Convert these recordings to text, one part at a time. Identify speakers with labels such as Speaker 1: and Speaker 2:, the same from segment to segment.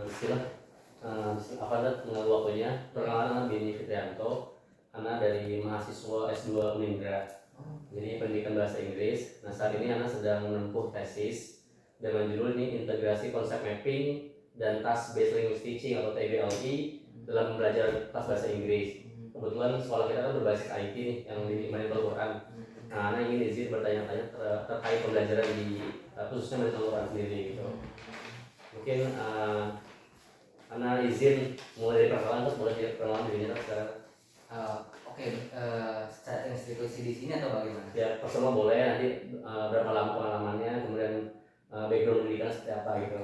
Speaker 1: Istilah apa mengganggu waktunya. Perkenalkan Beni Fitrianto, Ana dari mahasiswa S2 Unindra. Jadi pendidikan bahasa Inggris. Nah saat ini Ana sedang menempuh tesis dengan judul ini integrasi konsep mapping dan task based language teaching atau TBLI dalam belajar kelas bahasa Inggris. Kebetulan sekolah kita kan berbasis IT nih yang di Monitor Quran. Nah Ana ingin izin bertanya-tanya terkait pembelajaran di khususnya Monitor Quran sendiri gitu. Mungkin Ana izin mulai dari perkenalan, terus boleh jadi perkenalan dirinya sekarang.
Speaker 2: Secara institusi di sini atau bagaimana?
Speaker 1: Ya, personal boleh, nanti berapa lama pengalamannya, kemudian background pendidikan seperti apa gitu.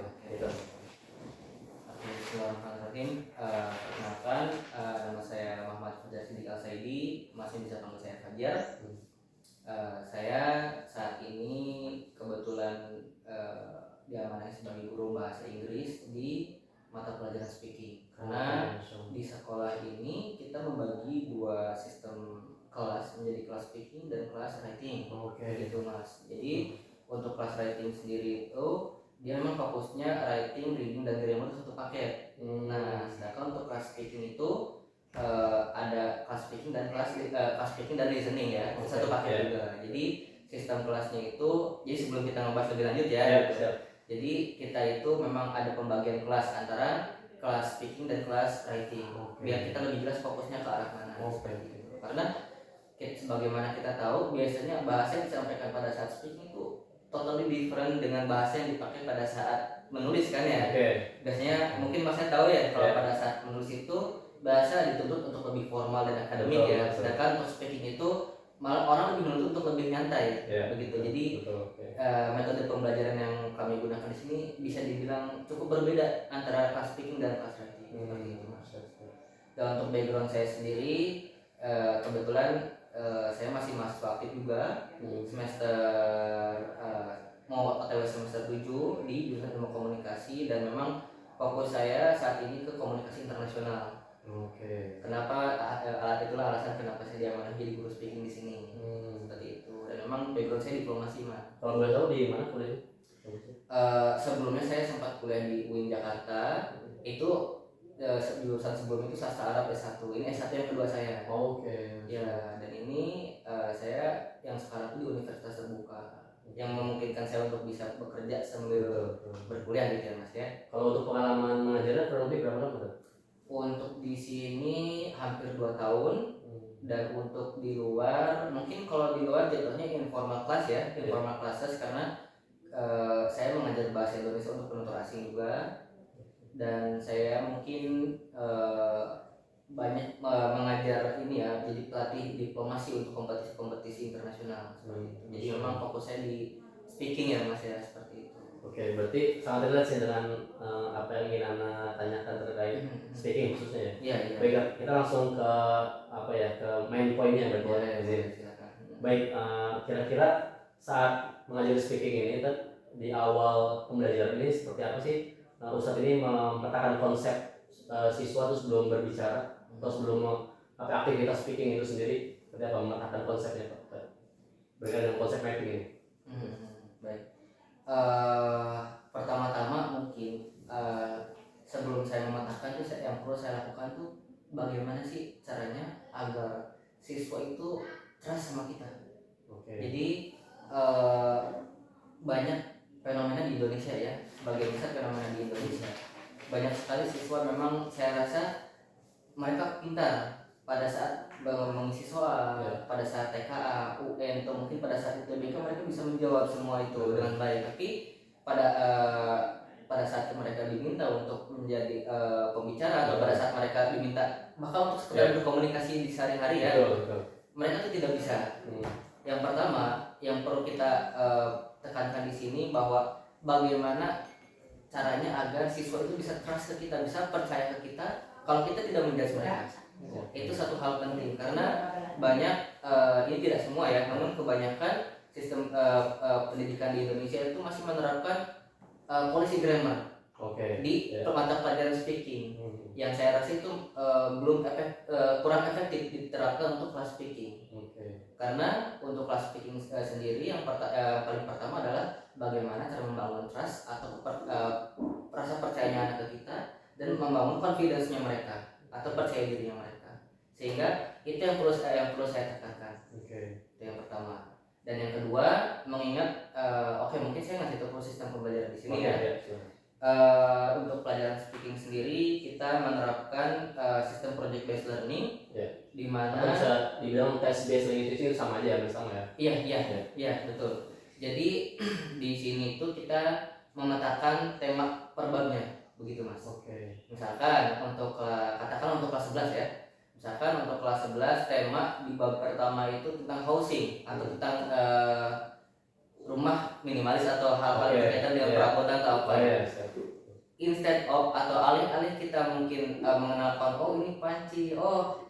Speaker 2: Bismillahirrahmanirrahim. Perkenalkan, nama saya Muhammad Fajar Siddiq Al-Saidi, masih bisa panggil saya Fajar. Saya saat ini kebetulan diamanahi sebagai guru bahasa Inggris di mata pelajaran speaking. Karena di sekolah ini kita membagi dua sistem kelas menjadi kelas speaking dan kelas writing. Gitu Mas. Jadi untuk kelas writing sendiri itu dia memang fokusnya writing, reading dan grammar itu satu paket. Nah, sedangkan untuk kelas speaking itu ada kelas speaking dan speaking dan listening ya, satu paket juga. Jadi sistem kelasnya itu, jadi sebelum kita ngebahas lebih lanjut ya. Jadi kita itu memang ada pembagian kelas antara kelas speaking dan kelas writing. Biar kita lebih jelas fokusnya ke arah mana. Seperti itu. Karena sebagaimana kita tahu biasanya bahasa yang disampaikan pada saat speaking itu totally different dengan bahasa yang dipakai pada saat menulis kan ya. Biasanya mungkin Masnya tahu ya kalau pada saat menulis itu bahasa dituntut untuk lebih formal dan akademik ya. Sedangkan untuk speaking itu malah orang lebih menuntut untuk lebih nyantai begitu. Jadi metode pembelajaran yang kami gunakan di sini bisa dibilang cukup berbeda antara kelas speaking dan kelas writing. Seperti itu Mas. Dan untuk background saya sendiri kebetulan saya masih mahasiswa aktif juga semester mau OTW semester 7 di jurusan Ilmu Komunikasi, dan memang fokus saya saat ini ke komunikasi internasional. Kenapa alat itulah alasan kenapa saya diamanahi jadi guru speaking di sini. Seperti itu. Dan memang background saya diplomasi Mas.
Speaker 1: Kalau boleh tahu di mana kuliah?
Speaker 2: Sebelumnya saya sempat kuliah di UIN Jakarta. Itu jurusan sebelum itu sastra Arab S1. Ini S1 yang kedua saya. Ya, dan ini saya yang sekarang itu di Universitas Terbuka yang memungkinkan saya untuk bisa bekerja sambil berkuliah gitu ya Mas ya.
Speaker 1: Kalau untuk pengalaman mengajarnya kurang lebih berapa lama?
Speaker 2: Untuk di sini hampir 2 tahun. Dan untuk di luar, mungkin kalau di luar jatuhnya informal class ya, informal classes, karena saya mengajar bahasa Indonesia untuk penutur asing juga, dan saya mungkin banyak mengajar ini ya, jadi pelatih diplomasi untuk kompetisi internasional seperti itu. Jadi memang fokus saya di speaking ya Mas ya, seperti itu.
Speaker 1: Berarti sangat relate sih dengan apa yang ingin Ana tanyakan terkait speaking khususnya ya. Baik, kita langsung ke apa ya, ke main pointnya berarti. Baik, kira-kira saat mengajar speaking ini di awal pembelajaran ini seperti apa sih Ustadz ini memetakan konsep siswa itu sebelum berbicara atau sebelum aktivitas speaking itu sendiri, seperti apa memetakan konsepnya Pak? Berkaitan dengan konsep mapping ini.
Speaker 2: Baik. Pertama-tama mungkin sebelum saya memetakan itu yang perlu saya lakukan tuh bagaimana sih caranya agar siswa itu trust sama kita. Jadi banyak fenomena di Indonesia ya, sebagian besar fenomena di Indonesia, banyak sekali siswa memang saya rasa mereka pintar pada saat mengisi soal, pada saat TKA, UN, atau mungkin pada saat UTBK mereka bisa menjawab semua itu dengan baik. Tapi pada saat mereka diminta untuk menjadi pembicara, atau pada saat mereka diminta bahkan untuk sekedar berkomunikasi di sehari-hari ya, mereka itu tidak bisa. Yang pertama yang perlu kita tekankan di sini bahwa bagaimana caranya agar siswa itu bisa trust ke kita, bisa percaya ke kita kalau kita tidak menjudge mereka. Itu satu hal penting, karena banyak ini tidak semua ya, namun kebanyakan sistem pendidikan di Indonesia itu masih menerapkan policy grammar di mata pelajaran speaking. Yang saya rasa itu kurang efektif diterapkan untuk kelas speaking. Karena untuk kelas speaking sendiri yang paling pertama adalah bagaimana cara membangun trust atau rasa percaya anak membangun confidence-nya mereka atau percaya dirinya mereka, sehingga itu yang perlu saya tekankan. Itu yang pertama. Dan yang kedua, mengingat mungkin saya ngasih tahu sistem pembelajaran di sini ya. Untuk pelajaran speaking sendiri kita menerapkan sistem project based learning, di mana
Speaker 1: bisa dibilang test based learning itu sama aja bersama ya.
Speaker 2: Iya betul. Jadi di sini tuh kita memetakan tema per babnya, begitu Mas. Misalkan untuk katakan untuk kelas 11 ya. Misalkan untuk kelas 11 tema di bab pertama itu tentang housing atau tentang rumah minimalis atau hal-hal berkaitan dengan perabotan atau apa. Instead of atau alih-alih kita mungkin mengenalkan ini panci,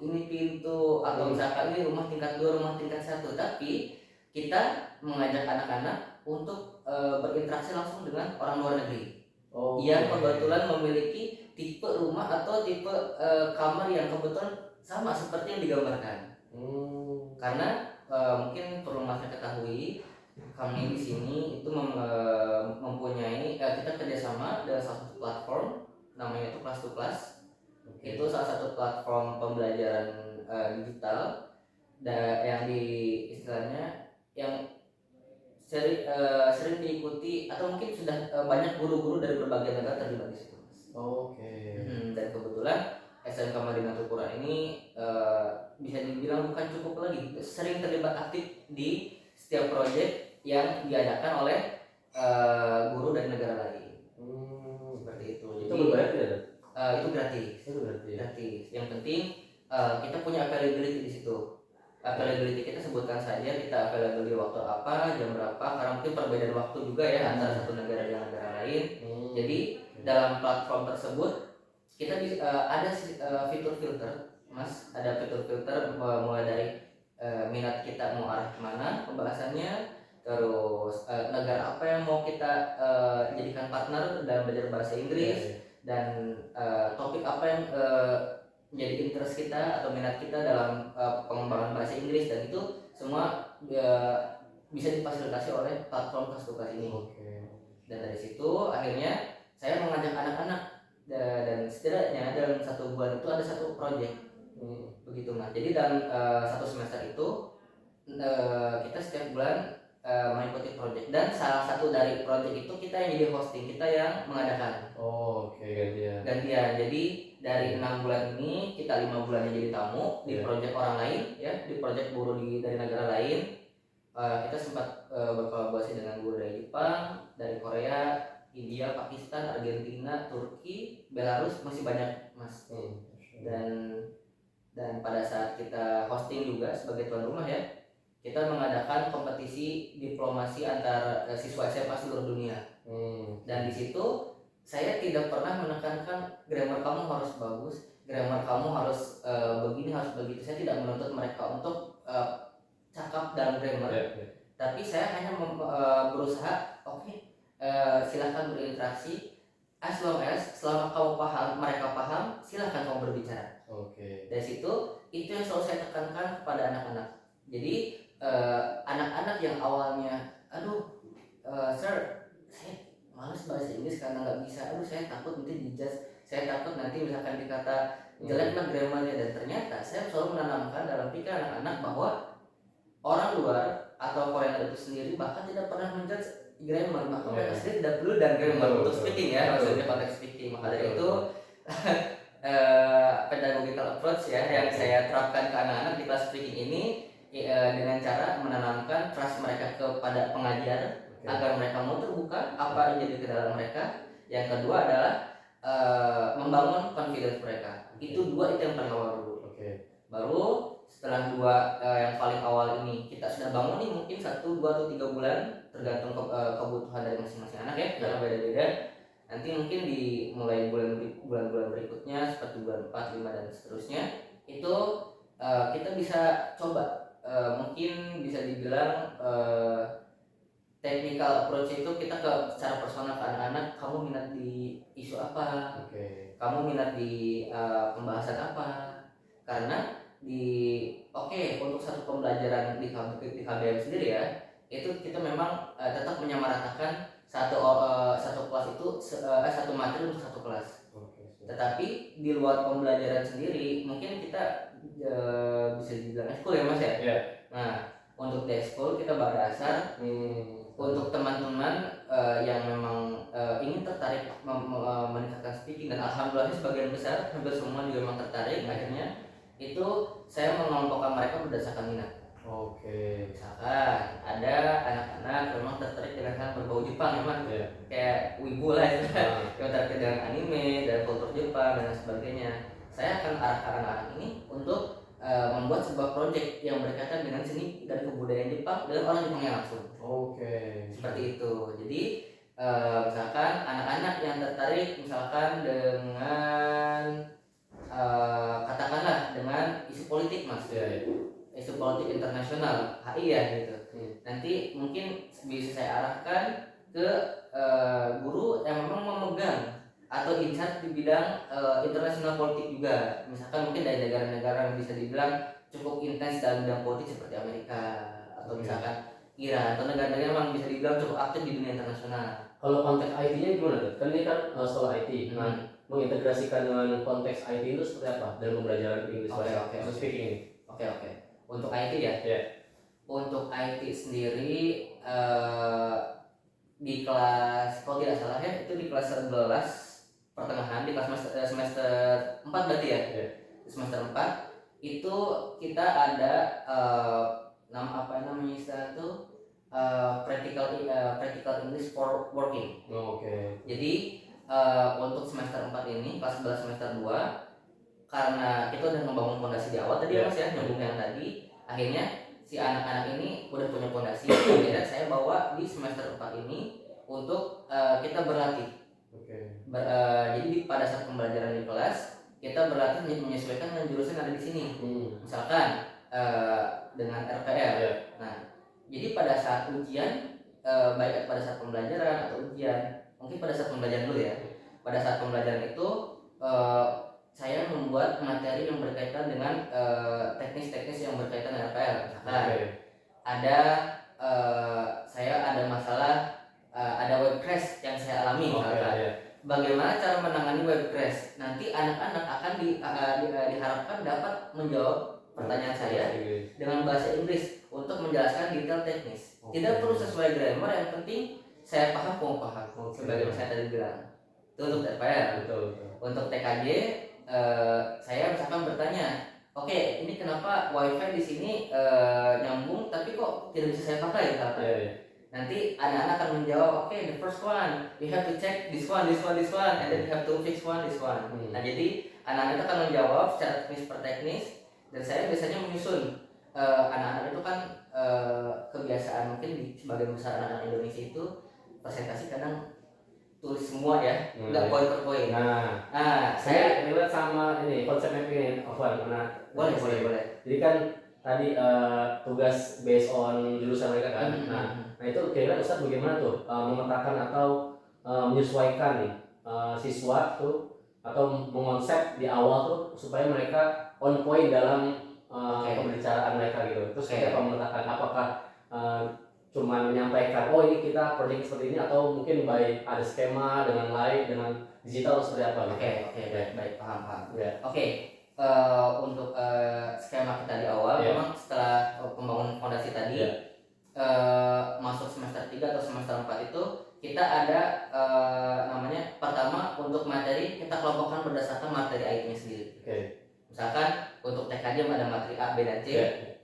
Speaker 2: ini pintu, atau misalkan ini rumah tingkat 2, rumah tingkat 1, tapi kita mengajak anak-anak untuk berinteraksi langsung dengan orang luar negeri yang kebetulan memiliki tipe rumah atau tipe kamar yang kebetulan sama seperti yang digambarkan. Karena mungkin perlu Mas ketahui, kami di sini itu mempunyai kita kerjasama dengan salah satu platform namanya itu Class to Class. Itu salah satu platform pembelajaran digital yang di istilahnya yang sering diikuti atau mungkin sudah banyak guru-guru dari berbagai negara terlibat di situ, Mas. Dan kebetulan SMK Madinatul Quran ini bisa dibilang bukan cukup lagi, sering terlibat aktif di setiap proyek yang diadakan oleh guru dari negara lain. Seperti itu. Jadi
Speaker 1: itu berbayar tidak?
Speaker 2: Itu gratis. Gratis. Yang penting kita punya availability di situ. Availability kita sebutkan saja kita available di waktu apa, jam berapa, karena mungkin perbedaan waktu juga ya antara satu negara dengan negara lain. Jadi dalam platform tersebut kita ada fitur filter, Mas. Ada fitur filter mulai dari minat kita mau arah kemana pembahasannya, terus negara apa yang mau kita jadikan partner dalam belajar bahasa Inggris, dan topik apa yang menjadi interest kita atau minat kita dalam pengembangan bahasa Inggris, dan itu semua bisa difasilitasi oleh platform Class to Class ini. Dan dari situ akhirnya saya mengajak anak-anak, dan setidaknya dalam 1 bulan itu ada 1 project. Begitu Mas. Jadi dalam 1 semester itu kita setiap bulan mengikuti project, dan salah satu dari project itu kita yang jadi hosting, kita yang mengadakan. Gantian. Jadi dari 6 bulan ini kita 5 bulannya jadi tamu di project orang lain ya, di project guru dari negara lain. Kita sempat berkolaborasi dengan guru dari Jepang, dari Korea, India, Pakistan, Argentina, Turki, Belarus, masih banyak Mas. Dan pada saat kita hosting juga sebagai tuan rumah ya, kita mengadakan kompetisi diplomasi antar siswa SMA seluruh dunia. Dan di situ saya tidak pernah menekankan grammar kamu harus bagus, grammar kamu harus begini, harus begitu. Saya tidak menuntut mereka untuk cakap dalam grammar. Tapi saya hanya berusaha, silakan berinteraksi, as long as selama kamu paham, mereka paham, silakan kamu berbicara. Dari situ itu yang selalu saya tekankan kepada anak-anak. Jadi anak-anak yang awalnya sir, saya malas bahasa Inggris karena nggak bisa, saya takut nanti dijudge, saya takut nanti misalkan dikata jelek lah grammarnya, dan ternyata saya selalu menanamkan dalam pikiran anak-anak bahwa orang luar atau foreigner itu sendiri bahkan tidak pernah menjudge grammar, maka mereka sendiri tidak perlu dan grammar untuk speaking ya, maksudnya konteks speaking. Maka dari itu pedagogical approach ya yang saya terapkan ke anak-anak di kelas speaking ini, dengan cara menanamkan trust mereka kepada pengajar agar mereka mau terbuka apa yang jadi kendala mereka. Yang kedua adalah membangun confidence mereka. Itu yang paling awal dulu. Baru setelah 2 yang paling awal ini kita sudah bangun nih, mungkin 1, 2 atau 3 bulan tergantung kebutuhan dari masing-masing anak ya, karena beda-beda. Nanti mungkin di mulai bulan-bulan berikutnya seperti bulan 4, 5 dan seterusnya itu kita bisa coba mungkin bisa dibilang technical approach itu kita secara personal ke anak-anak. Kamu minat di isu apa? Kamu minat di pembahasan apa? Karena untuk satu pembelajaran di KBM sendiri ya, itu kita memang tetap menyamaratakan satu kelas itu satu materi untuk satu kelas. Tetapi di luar pembelajaran sendiri mungkin kita bisa dibilang ekskul ya Mas ya.
Speaker 1: Yeah.
Speaker 2: Nah, untuk di ekskul kita berdasar untuk teman-teman yang memang ingin tertarik meningkatkan speaking, dan alhamdulillah sebagian besar hampir semua juga memang tertarik. Akhirnya itu saya mengelompokkan mereka berdasarkan minat.
Speaker 1: Oke.
Speaker 2: Misalkan ada anak-anak memang tertarik dengan hal berbau Jepang memang, kayak wibu lah itu, yang tertarik dengan anime dan kultur Jepang dan sebagainya. Saya akan arahkan anak-anak ini untuk membuat sebuah proyek yang berkaitan dengan seni dan kebudayaan Jepang dengan orang Jepangnya langsung.
Speaker 1: Oke.
Speaker 2: Seperti itu. Jadi misalkan anak-anak yang tertarik misalkan dengan katakanlah dengan isu politik Mas. Isu politik internasional HI ya gitu. Nanti mungkin bisa saya arahkan ke guru yang memang memegang atau in charge di bidang internasional politik juga. Misalkan mungkin dari negara-negara yang bisa dibilang cukup intens dalam bidang politik seperti Amerika atau misalkan Iran atau negara-negara yang memang bisa dibilang cukup aktif di dunia internasional.
Speaker 1: Kalau konteks IT-nya gimana tuh? Kan ini kan soal IT. Nah, mengintegrasikan dengan konteks IT itu seperti apa dalam pembelajaran Inggris bahasa speaking ini?
Speaker 2: Oke. Untuk IT ya. Untuk IT sendiri di kelas, kalau tidak salah ya, itu di kelas 11 pertengahan, di kelas semester 4 berarti ya. Di semester 4 itu kita ada namanya istilah itu practical English for working. Jadi untuk semester 4 ini, kelas 11 semester 2, karena kita udah membangun fondasi di awal tadi ya Mas ya, nyambung yang tadi, akhirnya si anak-anak ini udah punya fondasi. Akhirnya saya bawa di semester 4 ini untuk kita berlatih. Jadi pada saat pembelajaran di kelas kita berlatih menyesuaikan dengan jurusan yang ada di sini. Misalkan dengan RPL. Nah, jadi pada saat ujian, baik pada saat pembelajaran atau ujian, mungkin pada saat pembelajaran dulu ya. Pada saat pembelajaran itu saya membuat materi yang berkaitan dengan teknis-teknis yang berkaitan dengan RPL. Misalkan ada saya ada masalah ada web crash yang saya alami misalkan. Bagaimana cara menangani web crash? Nanti anak-anak akan diharapkan dapat menjawab pertanyaan saya dengan bahasa Inggris untuk menjelaskan detail teknis. Tidak perlu sesuai grammar, yang penting saya paham, kamu paham. Sebagaimana saya tadi bilang. Itu untuk RPL. Untuk TKJ saya misalkan bertanya, oke, ini kenapa wifi di sini nyambung tapi kok tidak bisa saya pakai misalkan. Nanti anak-anak akan menjawab, oke, the first one we have to check this one and then we have to fix this one. Nah, jadi anak-anak akan menjawab secara teknis per teknis, dan saya biasanya menyusun. Anak-anak itu kan kebiasaan mungkin di sebagian besar anak-anak Indonesia itu presentasi kadang tulis semua ya, nggak poin per poin. Nah, saya
Speaker 1: relate sama ini konsep mapping offline mana?
Speaker 2: Boleh.
Speaker 1: Jadi kan tadi tugas based on jurusan mereka kan. Nah itu kira-kira Ustadz bagaimana tuh memetakan atau menyesuaikan siswa tuh atau mengonsep di awal tuh supaya mereka on point dalam pembicaraan mereka gitu. Terus kita memetakan apakah cuman menyampaikan ini kita proyek seperti ini, atau mungkin baik ada skema dengan live dengan digital seperti apa gitu.
Speaker 2: Baik, paham. Untuk skema kita di awal memang setelah pembangunan fondasi tadi masuk semester 3 atau semester 4 itu kita ada namanya pertama untuk materi kita kelompokkan berdasarkan materi IT-nya sendiri. Misalkan untuk TKJ ada materi A, B, dan C,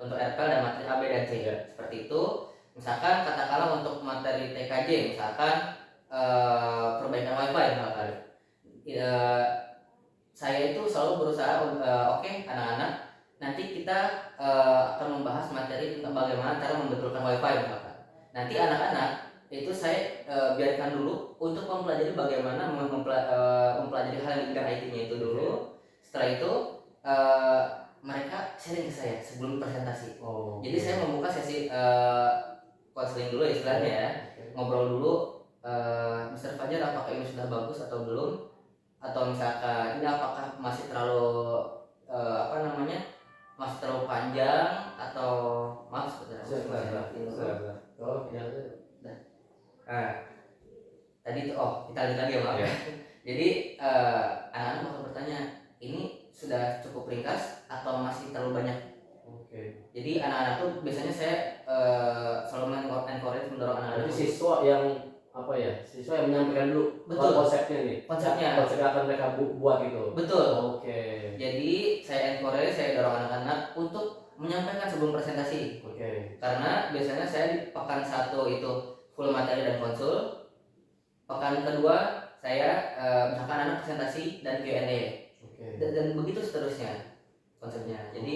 Speaker 2: untuk RPL ada materi A, B, dan C. Seperti itu. Misalkan katakanlah untuk materi TKJ, misalkan perbaikan wifi misalkan. Saya itu selalu berusaha anak-anak, nanti kita akan membahas materi tentang bagaimana cara membetulkan wifi misalkan. Nanti anak-anak itu saya biarkan dulu untuk mempelajari bagaimana mempelajari hal yang di bidang IT-nya itu dulu. Setelah itu mereka sharing ke saya sebelum presentasi. Jadi saya membuka sesi konseling dulu istilahnya ya, ngobrol dulu, Mr. Fajar apakah ini sudah bagus atau belum, atau misalkan ini apakah masih terlalu masih terlalu panjang atau maaf tadi itu kita lihat lagi ya maaf ya. Jadi anak-anak bakal bertanya, ini sudah cukup ringkas atau masih terlalu banyak?
Speaker 1: Oke.
Speaker 2: Jadi anak-anak tuh biasanya saya selalu encourage mendorong anak-anak.
Speaker 1: Jadi siswa yang apa ya? Siswa yang menyampaikan dulu
Speaker 2: Betul.
Speaker 1: konsepnya nih.
Speaker 2: Konsepnya.
Speaker 1: Konsep yang akan mereka buat gitu.
Speaker 2: Betul.
Speaker 1: Oke.
Speaker 2: Jadi saya encourage, saya dorong anak-anak untuk menyampaikan sebelum presentasi.
Speaker 1: Oke.
Speaker 2: Karena biasanya saya di pekan 1 itu full materi dan konsul. Pekan kedua saya misalkan anak presentasi dan Q&A.
Speaker 1: Oke.
Speaker 2: Dan begitu seterusnya konsepnya. Jadi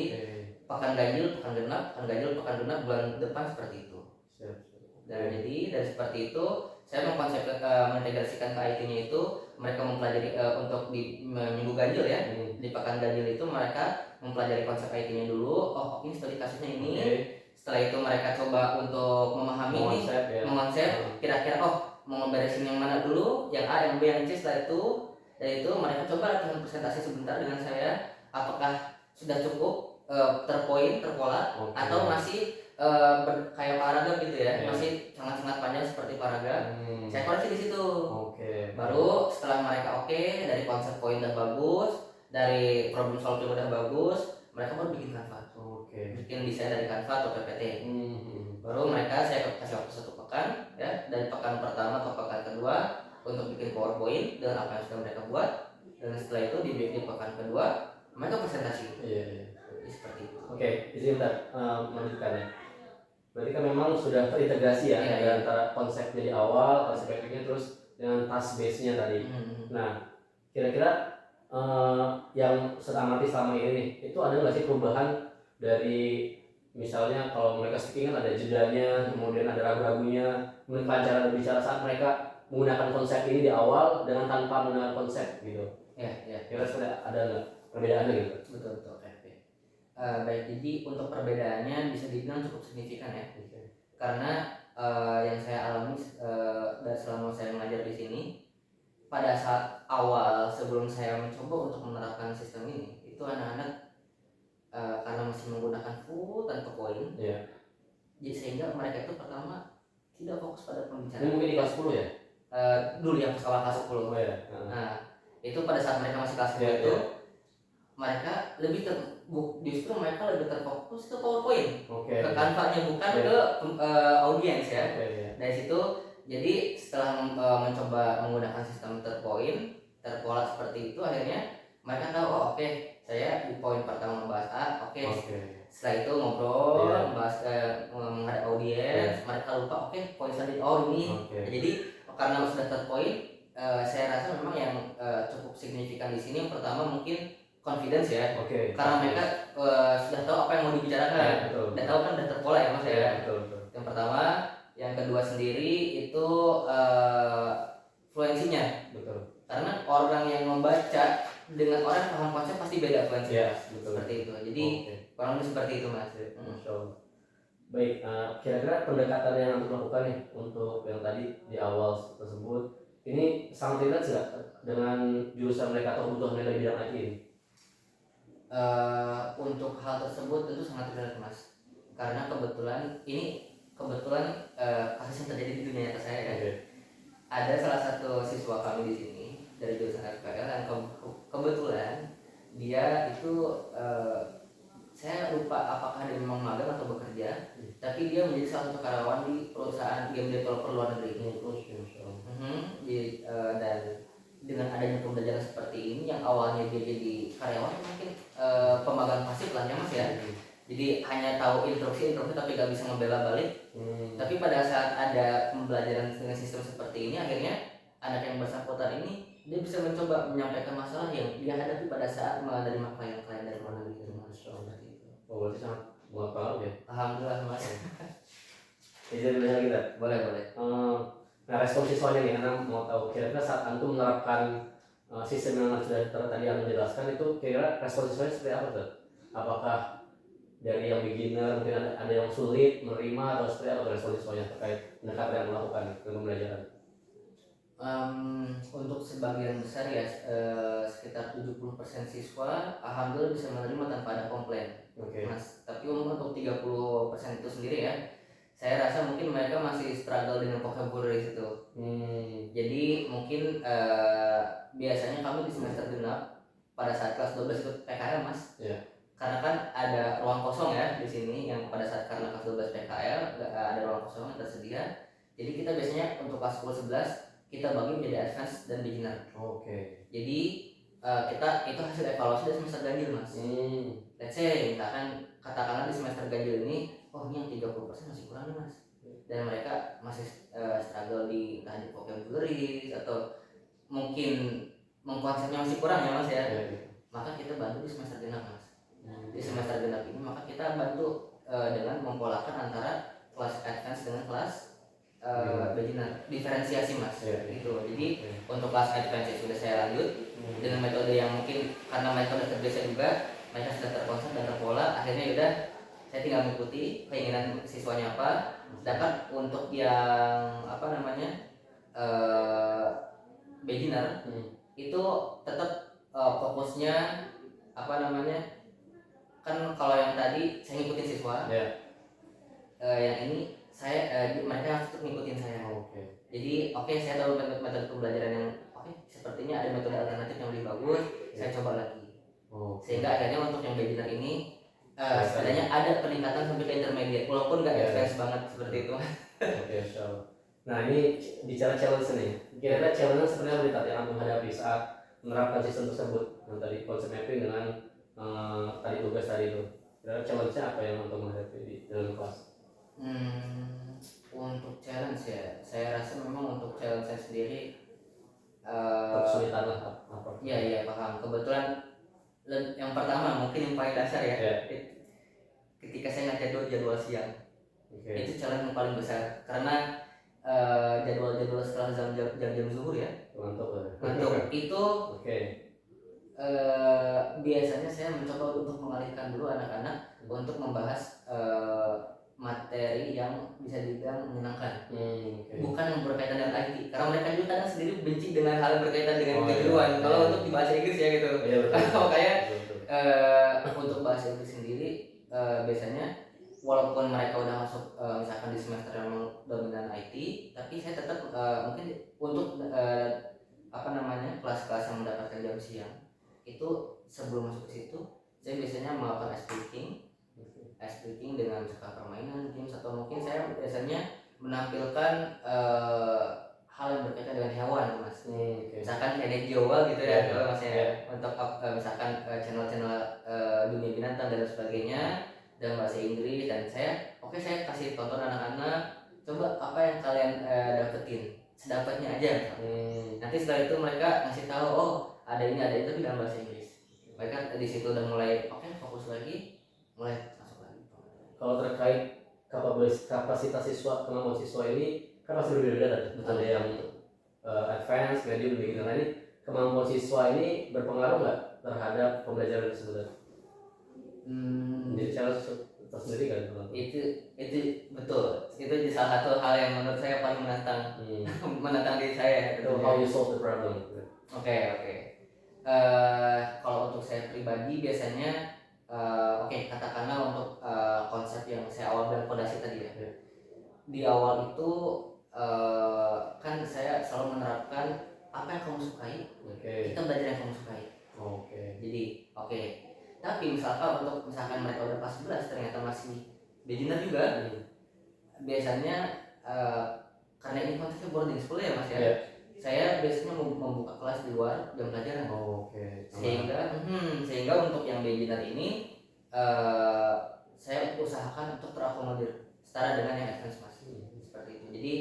Speaker 2: pekan ganjil, pekan genap, pekan ganjil, pekan genap, bulan depan seperti itu.
Speaker 1: Siap.
Speaker 2: Dan jadi dari seperti itu saya mengintegrasikan ke IT-nya itu mereka mempelajari untuk di minggu ganjil ya. Di pekan ganjil itu mereka mempelajari konsep IT-nya dulu. Oh, ini studi kasusnya ini. Setelah itu mereka coba untuk memahami mengonsep kira-kira mau ngeberesin yang mana dulu, yang A, yang B, yang C. Setelah itu dari itu mereka coba latihan presentasi sebentar dengan saya, apakah sudah cukup terpoin, terpola, atau masih kayak paragraf gitu ya, masih sangat-sangat panjang seperti paragraf. Saya koreksi di situ. Baru setelah mereka oke, dari konsep poin udah bagus, dari problem solving udah bagus, mereka baru bikin Canva. Bikin desain dari Canva atau PPT. Baru mereka saya kasih waktu 1 pekan ya, dari pekan pertama ke pekan kedua untuk bikin PowerPoint dengan apa yang sudah mereka buat, dan setelah itu di pekan kedua mereka presentasi. Seperti itu.
Speaker 1: Oke, izin melanjutkan ya. Berarti kan memang sudah terintegrasi ya, antara konsep dari awal, konsep efeknya, terus dengan task base-nya tadi. Nah, kira-kira yang seramati selama ini nih, itu ada nggak sih perubahan dari misalnya kalau mereka speaking kan ada jedanya, kemudian ada ragu-ragunya, kemudian cara berbicara saat mereka menggunakan konsep ini di awal dengan tanpa menggunakan konsep gitu. Kira-kira ada nggak perbedaannya gitu?
Speaker 2: Betul. Baik, jadi untuk perbedaannya bisa dibilang cukup signifikan ya. Karena yang saya alami selama saya mengajar di sini, pada saat awal sebelum saya mencoba untuk menerapkan sistem ini, itu anak-anak karena masih menggunakan full tanpa poin, jadi sehingga mereka itu pertama tidak fokus pada pembicaraan.
Speaker 1: Ini mungkin di kelas 10 ya?
Speaker 2: Dulu yang awal kelas 10. Nah, itu pada saat mereka masih kelas 10 itu mereka lebih justru mereka lebih terfokus ke PowerPoint, ke Canva-nya, bukan ke audiens ya. Dari situ jadi setelah mencoba menggunakan sistem terpola seperti itu, akhirnya mereka tahu saya di poin pertama membahas A, setelah itu ngobrol membahas menghadap audiens, mereka lupa poin selanjutnya ini. Jadi karena sudah terpoin, saya rasa memang yang cukup signifikan di sini yang pertama mungkin confidence ya, karena mereka sudah tahu apa yang mau dibicarakan, udah tahu kan, udah terpola ya mas ya. Yang pertama, yang kedua sendiri itu fluensinya, karena orang yang membaca dengan orang yang paham konsep pasti beda fluensinya, seperti itu. Jadi kurang lebih seperti itu mas.
Speaker 1: Baik, kira-kira pendekatan yang untuk lakukan nih untuk yang tadi di awal tersebut ini sangat relate nggak dengan jurusan mereka atau kebutuhan mereka di bidang IT ini?
Speaker 2: Untuk hal tersebut tentu sangat relate mas, karena kebetulan kasus yang terjadi di dunia nyata saya ya. Ada salah satu siswa kami di sini dari jurusan FPL yang kebetulan dia itu saya lupa apakah dia memang magang atau bekerja, tapi dia menjadi salah satu karyawan di perusahaan game developer luar negeri. Dan dengan adanya pembelajaran seperti ini, yang awalnya dia jadi karyawan mungkin pemagang pasif lah ya mas ya. Jadi hanya tahu instruksi tapi gak bisa membela balik. Tapi pada saat ada pembelajaran dengan sistem seperti ini, akhirnya anak yang bersangkutan ini dia bisa mencoba menyampaikan masalah yang dia hadapi pada saat menerima klien-klien dari luar negeri.
Speaker 1: Berarti sangat buat pengaruh ya?
Speaker 2: Alhamdulillah mas.
Speaker 1: Izin bertanya kita?
Speaker 2: Boleh.
Speaker 1: Nah, respon siswanya nih, karena mau tahu kira-kira saat antum menerapkan sistem yang sudah tadi antum jelaskan itu, kira-kira respon siswanya seperti apa tuh? Apakah dari yang beginner mungkin ada yang sulit menerima, atau seperti apa respon siswanya terkait pendekatan yang melakukan dengan pembelajaran?
Speaker 2: Untuk sebagian besar ya, sekitar 70% siswa alhamdulillah bisa menerima tanpa ada komplain. Mas, tapi untuk 30% itu sendiri ya, saya rasa mungkin mereka masih struggle dengan vocabulary itu. Jadi mungkin biasanya kami di semester genap pada saat kelas 12 itu PKL Mas.
Speaker 1: Yeah.
Speaker 2: Karena kan ada ruang kosong ya di sini yang pada saat karena kelas 12 PKL ada ruang kosong yang tersedia. Jadi kita biasanya untuk kelas 10 11 kita bagi menjadi advance dan beginner. Jadi kita itu hasil evaluasi dari semester ganjil Mas. Let's say misalkan katakanlah di semester ganjil ini ini yang 30% masih kurang nih Mas. Dan mereka masih struggle di entah di vocabulary atau mungkin mengkonsepnya masih kurang ya Mas ya. Maka kita bantu di semester genap Mas. Di semester genap ini maka kita bantu dengan mempolakan antara kelas advance dengan kelas beginner, diferensiasi Mas. Gitu. Jadi untuk kelas advance sudah saya lanjut dengan metode yang mungkin karena metode terbiasa juga mereka sudah terkonsep dan terpola, akhirnya udah saya tinggal mengikuti keinginan siswanya apa. Sedangkan untuk yang beginner itu tetap fokusnya kan kalau yang tadi saya ngikutin siswa, yang ini saya mereka harus ngikutin saya. Jadi saya tahu metode pembelajaran yang sepertinya ada metode alternatif yang lebih bagus, saya coba lagi. Sehingga akhirnya untuk yang beginner ini sebenarnya ada peningkatan sampai ke intermediate walaupun nggak advance banget seperti itu.
Speaker 1: Nah ini bicara challenge nih, kira-kira challenge sebenarnya yang akan menghadapi saat menerapkan sistem tersebut, yang tadi konsep mapping dengan tadi tugas tadi itu, kira-kira challenge-nya apa yang untuk menghadapi di dalam kelas?
Speaker 2: Untuk challenge ya, saya rasa memang untuk challenge saya sendiri
Speaker 1: kesulitan lah apa?
Speaker 2: Iya paham. Kebetulan yang pertama mungkin yang paling dasar ya. Ketika saya ngajar jadwal siang, itu challenge yang paling besar karena jadwal setelah jam zuhur ya. Ngantuk itu. Biasanya saya mencoba untuk mengalihkan dulu anak-anak untuk membahas materi yang bisa dibilang menyenangkan, bukan yang berkaitan dengan IT, karena mereka juga kadang sendiri benci dengan hal yang berkaitan dengan kejuruan. Kalau untuk di bahasa Inggris ya gitu. Makanya untuk bahasa Inggris sendiri biasanya walaupun mereka udah masuk misalkan di semester yang dominan IT, tapi saya tetap mungkin untuk kelas-kelas yang mendapatkan jam siang itu sebelum masuk ke situ saya biasanya melakukan ice breaking dengan suka permainan games, atau mungkin saya biasanya menampilkan hal yang berkaitan dengan hewan Mas. Misalkan kayak Jawa gitu ya, kalau Mas ya, untuk misalkan channel-channel dunia binatang dan sebagainya dalam bahasa Inggris, dan saya kasih tonton anak-anak, coba apa yang kalian dapetin sedapatnya aja. Nanti setelah itu mereka ngasih tahu ada ini tapi dalam bahasa Inggris. Mereka di situ udah mulai fokus lagi, mulai masuk lagi.
Speaker 1: Kalau terkait kapasitas siswa, kemampuan siswa ini kan pasti berbeda-beda. Ada yang advance, medium, beginner. Nah, ini kemampuan siswa ini berpengaruh nggak terhadap pembelajaran tersebut? Jadi cara tersendiri kan?
Speaker 2: Itu betul. Itu salah satu hal yang menurut saya paling menantang, menantang diri saya.
Speaker 1: How you solve the problem?
Speaker 2: Oke. Kalau untuk saya pribadi biasanya katakanlah untuk konsep yang saya awal bilang fondasi tadi ya. Di awal itu kan saya selalu menerapkan apa yang kamu sukai, kita belajar yang kamu sukai. Jadi tapi misalkan mereka udah kelas 11 ternyata masih beginner juga, biasanya karena ini konsepnya boarding school ya Mas ya. Saya biasanya membuka kelas di luar jam pelajaran. Sehingga untuk yang beginner ini saya usahakan untuk terakomodir setara dengan yang advance Mas. Seperti itu. Jadi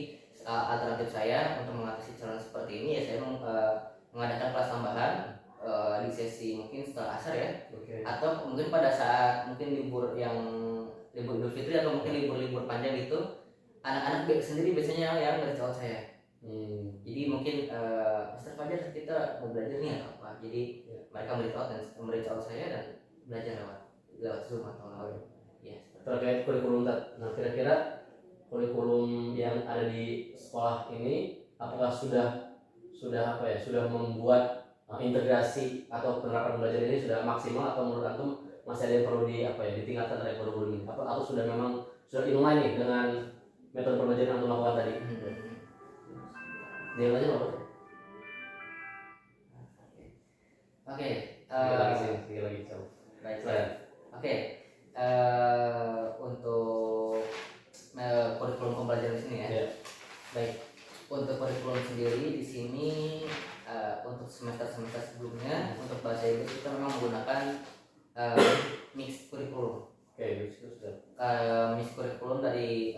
Speaker 2: alternatif saya untuk mengatasi challenge seperti ini ya saya mengadakan kelas tambahan di sesi mungkin setelah asar ya. Atau mungkin pada saat mungkin libur Idul Fitri atau mungkin libur panjang itu, anak-anak sendiri biasanya yang nge-reach out saya. Jadi mungkin Mr. Fajar kita mau belajar nih apa. Jadi mereka nge-reach out saya dan belajar lewat Zoom atau lewat
Speaker 1: terkait kurikulum. Nah, kira-kira kurikulum yang ada di sekolah ini apakah sudah membuat integrasi atau penerapan belajar ini sudah maksimal, atau menurut antum masih ada yang perlu ditingkatkan dari kurikulum ini? Atau sudah memang inline nih dengan metode pembelajaran yang antum lakukan tadi. Dia aja apa?
Speaker 2: Oke.
Speaker 1: Sekali lagi coba.
Speaker 2: Baik. Oke. Untuk kurikulum pembelajaran di sini ya.
Speaker 1: Yeah.
Speaker 2: Baik. Untuk kurikulum sendiri di sini untuk semester sebelumnya untuk bahasa Inggris kita memang menggunakan mix kurikulum.
Speaker 1: Oke, itu sudah.
Speaker 2: Mix kurikulum dari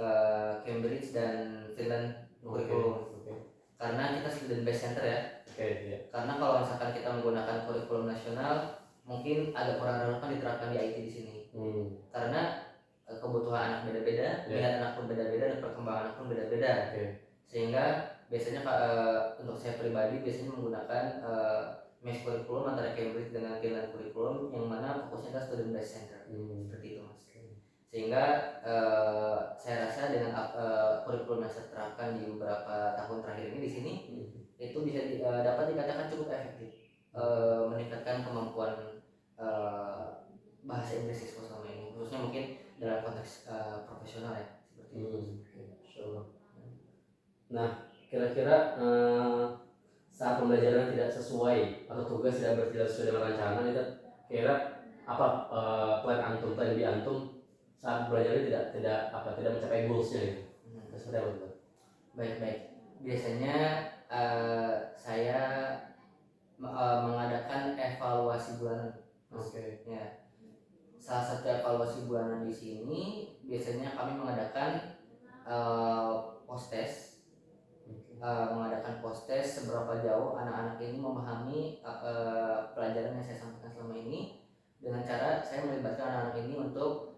Speaker 2: Cambridge dan Finland kurikulum. Karena kita student based center ya.
Speaker 1: Iya.
Speaker 2: Karena kalau misalkan kita menggunakan kurikulum nasional, mungkin agak kurang relevan diterapkan di IT di sini. Karena kebutuhan anak beda-beda, minat anak pun beda-beda, dan perkembangan anak pun beda-beda. Sehingga biasanya untuk saya pribadi biasanya menggunakan mix kurikulum antara Cambridge dengan Finland kurikulum, yang mana fokusnya adalah student based center. Seperti itu, Mas. Sehingga saya rasa dengan kurikulum yang saya terapkan di beberapa tahun terakhir ini di sini itu bisa dapat dikatakan cukup efektif meningkatkan kemampuan bahasa Inggris siswa selama ini, khususnya mungkin dalam konteks profesional ya, seperti itu.
Speaker 1: Nah, kira-kira saat pembelajaran tidak sesuai atau tugas tidak berjalan sesuai dengan rencana, itu kira apa plan B antum saat belajar tidak mencapai goalsnya itu? Seperti apa itu?
Speaker 2: Baik. Biasanya saya mengadakan evaluasi bulanan. Ya. Salah satu evaluasi bulanan di sini biasanya kami mengadakan post test. Mengadakan post test seberapa jauh anak-anak ini memahami pelajaran yang saya sampaikan selama ini, dengan cara saya melibatkan anak-anak ini untuk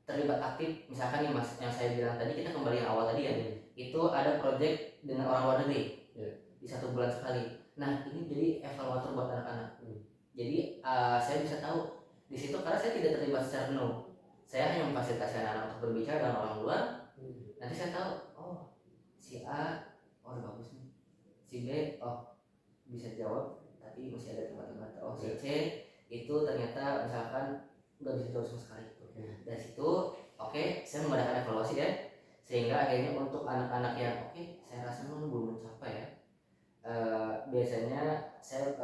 Speaker 2: terlibat aktif. Misalkan nih Mas, yang saya bilang tadi, kita kembali yang awal tadi ya, itu ada project dengan orang luar negeri di 1 bulan sekali. Nah, ini jadi evaluator buat anak-anak. Jadi saya bisa tahu di situ, karena saya tidak terlibat secara penuh, saya hanya memfasilitasi anak-anak untuk berbicara dengan orang luar. Nanti saya tahu, oh si A udah bagus nih, si B bisa jawab tapi masih ada tempat-tempat, si C itu ternyata misalkan nggak bisa jawab sama sekali. Dari situ saya mengadakan evaluasi ya, sehingga akhirnya untuk anak-anak yang saya rasa memang belum mencapai ya, biasanya saya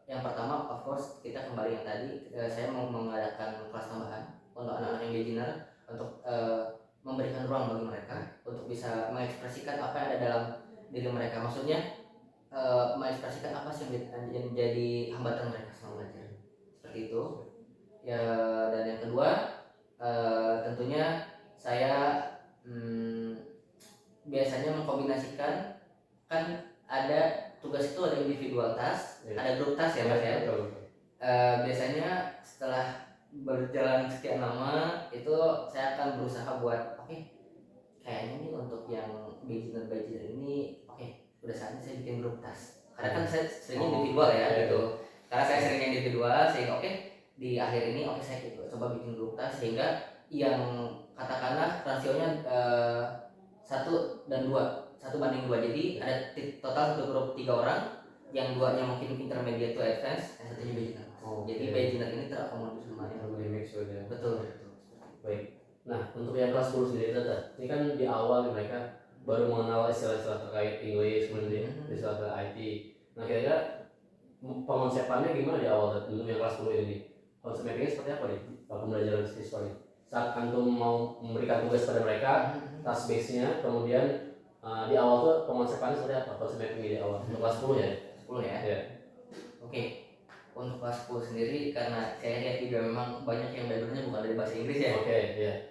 Speaker 2: yang pertama of course kita kembali yang tadi, saya mau mengadakan kelas tambahan untuk anak-anak yang beginner, untuk memberikan ruang bagi mereka untuk bisa mengekspresikan apa yang ada dalam diri mereka. Maksudnya mengekspresikan apa sih yang menjadi hambatan mereka selama belajar, seperti itu ya. Dan yang kedua tentunya saya biasanya mengkombinasikan, kan ada tugas itu ada individual task, ada grup task ya Mas ya. Biasanya setelah berjalan sekian lama itu saya akan berusaha buat kayaknya nih untuk yang beginner ini udah saatnya saya bikin grup task, karena kan saya seringnya individual ya gitu. Karena saya seringnya individual, sehingga di akhir ini saya coba bikin grup task, sehingga yang katakanlah rasionya 1 dan 2, 1:2. Jadi ada total satu grup 3 orang, yang 2-nya mungkin intermediate to advance, yang 1-nya beginner. Jadi beginner ini terakomodir semuanya. Betul.
Speaker 1: Baik. Nah, untuk yang kelas 10 sendiri Tata, ini kan di awal mereka baru mengenal istilah-istilah terkait English, kemudian istilah IT. Nah, kira-kira pengonsepannya gimana di awal untuk yang kelas 10 ini? Konsep mappingnya seperti apa nih pembelajaran siswa ini? Saat antum mau memberikan tugas pada mereka, task base-nya, kemudian di awal tuh pengonsepannya seperti apa? Konsep mapping di awal untuk kelas 10 ya?
Speaker 2: 10 ya? Untuk kelas 10 sendiri, karena saya lihat juga memang banyak yang backgroundnya bukan dari bahasa Inggris ya.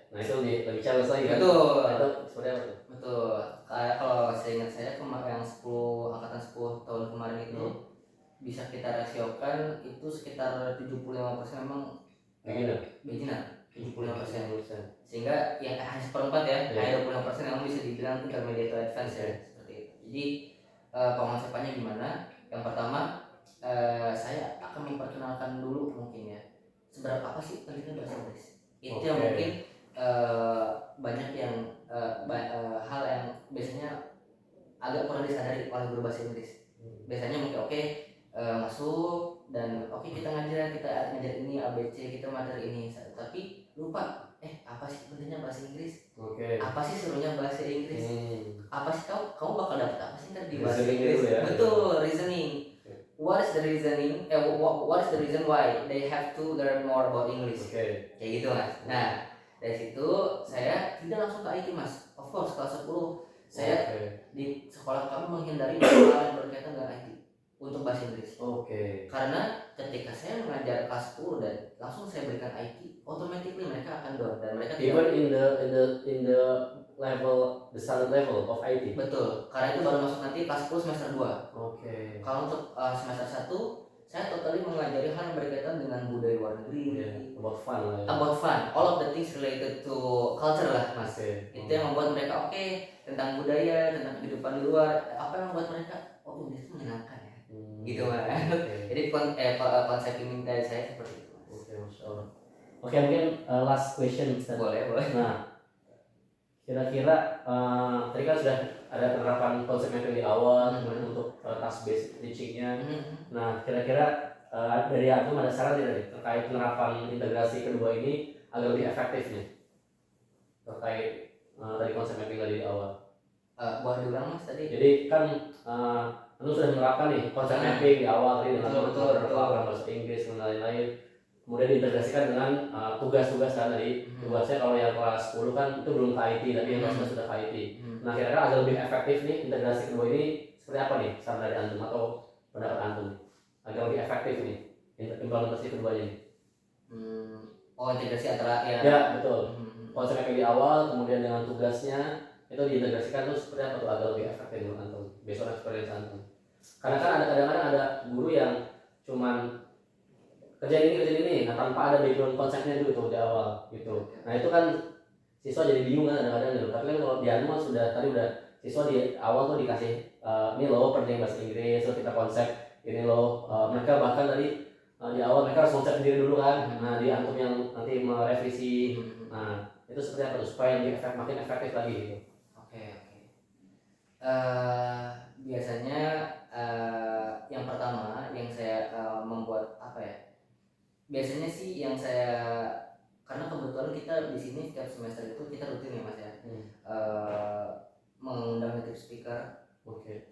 Speaker 1: Nah itu lebih challenge lagi kan?
Speaker 2: Betul.
Speaker 1: Itu seperti apa tuh?
Speaker 2: Betul. Kalau saya ingat, saya yang 10 angkatan 10 tahun kemarin itu bisa kita rasiokan itu sekitar 75% memang beginner. 75%. Sehingga yang hanya seperempat ya, hanya 25% yang bisa dibilang intermediate to advance ya, seperti itu. Jadi pengonsepannya gimana? Yang pertama, saya akan memperkenalkan dulu mungkin ya, seberapa apa sih pentingnya bahasa Inggris. Itu yang mungkin banyak yang hal yang biasanya agak kurang disadari oleh guru bahasa Inggris. Biasanya mungkin masuk dan kita ngajar ini ABC, kita materi ini, tapi lupa apa sih pentingnya bahasa Inggris,
Speaker 1: Oke.
Speaker 2: apa sih serunya bahasa Inggris, apa sih kamu bakal dapet apa sih ntar di bahasa
Speaker 1: Reasoning
Speaker 2: Inggris,
Speaker 1: dulu ya.
Speaker 2: betul, reasoning. What is the reasoning? What is the reason why they have to learn more about English?
Speaker 1: Oke.
Speaker 2: Kayak gitu mas. Nah dari situ saya tidak langsung ke IT mas. Of course kelas 10 saya di sekolah kami menghindari hal yang berkaitan dengan IT untuk bahasa Inggris.
Speaker 1: Oke.
Speaker 2: Karena ketika saya mengajar kelas 10 dan langsung saya berikan IT, automatically mereka akan down dan mereka
Speaker 1: even in the level, the standard level of IT.
Speaker 2: Betul, karena itu baru masuk nanti kelas 10 semester 2.
Speaker 1: Oke.
Speaker 2: Kalau untuk semester 1 saya totally mengajari hal yang berkaitan dengan budaya luar negeri,
Speaker 1: about fun lah ya.
Speaker 2: About fun, all of the things related to culture lah mas. Itu yang membuat mereka tentang budaya, tentang kehidupan di luar, apa yang membuat mereka Inggris itu menyenangkan ya. Gitu mas. Jadi konsep ini dari saya seperti itu mas.
Speaker 1: Oke, Masya Allah. Oke, mungkin last question.
Speaker 2: Boleh.
Speaker 1: Nah, kira-kira tadi kan sudah ada penerapan konsep mapping di awal, kemudian untuk task based teachingnya. Nah, kira-kira dari aku ada saran tidak nih terkait penerapan integrasi kedua ini agar lebih efektif nih terkait dari konsep mapping tadi di awal.
Speaker 2: Boleh diulang mas tadi.
Speaker 1: Jadi kan tentu sudah menerapkan nih konsep mapping di awal tadi dengan penerapan bahasa Inggris dan lain-lain. Kemudian diintegrasikan dengan tugas-tugas kan tadi. Tugasnya kalau yang kelas 10 kan itu belum ke IT, tapi yang kelas 11 sudah ke IT. Nah, kira-kira agar lebih efektif nih integrasi kedua ini seperti apa nih saran dari antum atau pendapat antum nih? Agar lebih efektif nih implementasi keduanya nih.
Speaker 2: Integrasi antara
Speaker 1: ya betul. Konsep mapping di awal, kemudian dengan tugasnya itu diintegrasikan tuh seperti apa tuh agar lebih efektif menurut antum, based on experience antum. Karena kan kadang-kadang ada guru yang cuman kerjain ini, nah tanpa ada background konsepnya dulu tuh di awal gitu. Nah itu kan siswa jadi bingung kan kadang-kadang gitu. Tapi kan kalau di Anu sudah tadi udah siswa di awal tuh dikasih ini loh penting bahasa Inggris, terus kita konsep ini loh. Mereka bahkan tadi di awal mereka harus konsep sendiri dulu kan. Nah di antum yang nanti merevisi, nah itu seperti apa tuh supaya lebih makin efektif lagi gitu.
Speaker 2: Oke. Biasanya yang pertama yang saya membuat biasanya sih yang saya, karena kebetulan kita di sini setiap semester itu kita rutin ya mas ya, mengundang native speaker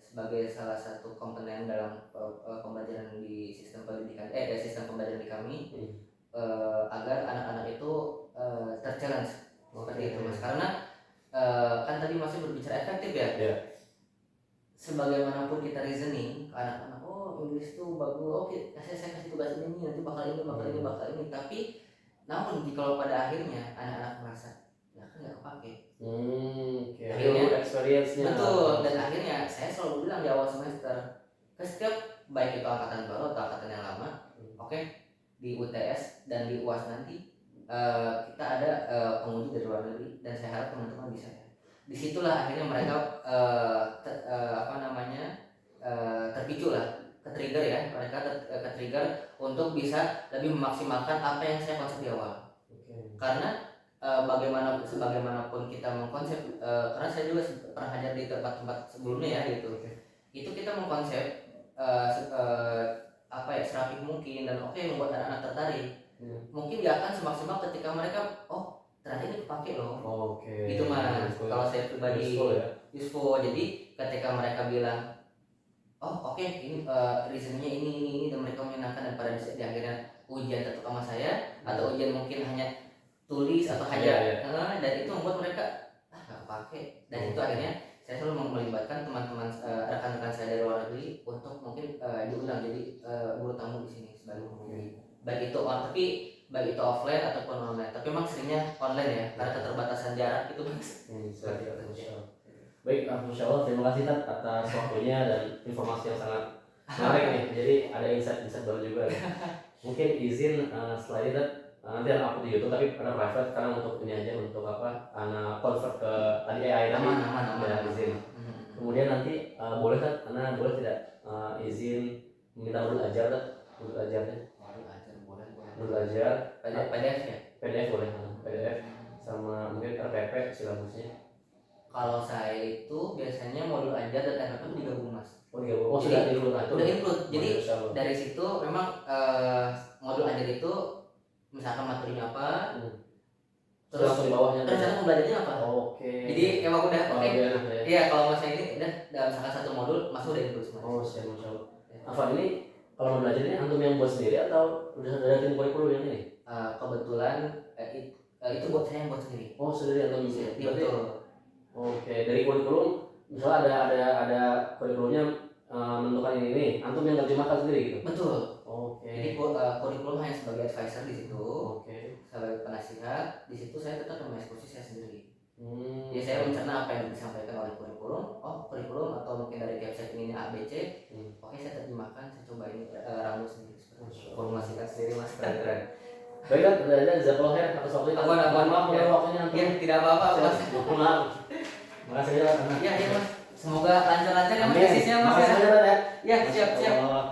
Speaker 2: sebagai salah satu komponen dalam pembelajaran di sistem pendidikan sistem pembelajaran di kami, agar anak-anak itu terchallenge seperti itu mas. Karena kan tadi masih berbicara efektif ya. Sebagaimanapun kita reasoning ke anak-anak, Inggris tuh bagus, saya kasih tugas ini nanti bakal ini, tapi namun kalau pada akhirnya anak-anak merasa ya kan nggak kepake. Akhirnya experience-nya. Betul, dan akhirnya saya selalu bilang di awal semester ke setiap baik itu angkatan baru atau angkatan yang lama, di UTS dan di UAS nanti kita ada penguji dari luar negeri dan saya harap teman-teman bisa ya. Disitulah akhirnya mereka terpicu lah, ke-trigger ya, mereka ke-trigger untuk bisa lebih memaksimalkan apa yang saya konsep di awal. Karena bagaimanapun kita mengkonsep, karena saya juga pernah hajar di tempat-tempat sebelumnya ya gitu. Itu kita mengkonsep serapih mungkin dan membuat anak-anak tertarik. Mungkin gak akan semaksimal ketika mereka ternyata ini kepake loh. Gitu mas. Kalau saya pribadi useful. Jadi ketika mereka bilang ini reasonnya ini dan mereka menyenangkan, dan pada di akhirnya ujian tetap sama saya atau ujian mungkin hanya tulis atau hanya dan itu membuat mereka gak kepake, dan itu akhirnya saya selalu melibatkan teman-teman rekan-rekan saya dari luar negeri untuk mungkin diundang jadi guru tamu di sini sebagai penguji, baik itu offline ataupun online, tapi memang seringnya online ya karena keterbatasan jarak itu mas.
Speaker 1: Baik, Masya Allah, terima kasih Tat atas waktunya dan informasi yang sangat menarik nih. Jadi ada insight baru juga nih. Mungkin izin setelah ini Tat, nanti akan upload di YouTube tapi pada private karena untuk ini aja, untuk anak convert ke tadi AI tadi. Aman. Izin. Kemudian nanti boleh Tat, Ana boleh tidak izin minta modul ajar Tat, modul ajarnya. Modul ajar.
Speaker 2: PDF ya?
Speaker 1: PDF boleh, PDF sama mungkin RPP silabusnya.
Speaker 2: Kalau saya itu biasanya modul ajar dan RPP itu digabung mas.
Speaker 1: Digabung. Sudah include.
Speaker 2: Jadi dari situ memang modul ajar itu misalkan materinya apa, Terus
Speaker 1: langsung di bawahnya.
Speaker 2: rencana pembelajarannya apa?
Speaker 1: Oke.
Speaker 2: Jadi emang udah
Speaker 1: Oh,
Speaker 2: oke.
Speaker 1: biar enak ya.
Speaker 2: Iya, kalau masnya ini udah dalam misalkan satu modul masuk udah ikut semua.
Speaker 1: Oh, siap Masya Allah. Afan ini kalau mau belajar ini antum yang buat sendiri atau udah ada tim kurikulum yang ini?
Speaker 2: Kebetulan itu buat saya yang buat sendiri.
Speaker 1: Oh, sendiri atau bisa?
Speaker 2: Iya betul.
Speaker 1: Oke, dari kurikulum misalnya ada kurikulumnya menentukan ini, antum yang terjemahkan sendiri gitu.
Speaker 2: Betul.
Speaker 1: Oke.
Speaker 2: Jadi kurikulum hanya sebagai advisor di situ,
Speaker 1: Oke.
Speaker 2: sebagai penasihat. Di situ saya tetap mengeksekusi saya sendiri.
Speaker 1: Hmm.
Speaker 2: Jadi saya mencerna apa yang disampaikan oleh kurikulum. Oh, kurikulum atau mungkin dari website ini A B C. Oke, saya terjemahkan, saya coba ini rambut sendiri. Formulasikan sendiri mas, keren.
Speaker 1: Baiklah, berarti jazakallahu khair atas waktunya. Maaf ya waktunya antum.
Speaker 2: Ya, tidak apa-apa mas.
Speaker 1: Maaf. Makasih ya.
Speaker 2: Iya mas. Semoga lancar-lancar ya mas
Speaker 1: Amin.
Speaker 2: tesisnya mas.
Speaker 1: Makasih banyak ya.
Speaker 2: Ya siap.
Speaker 1: Allah.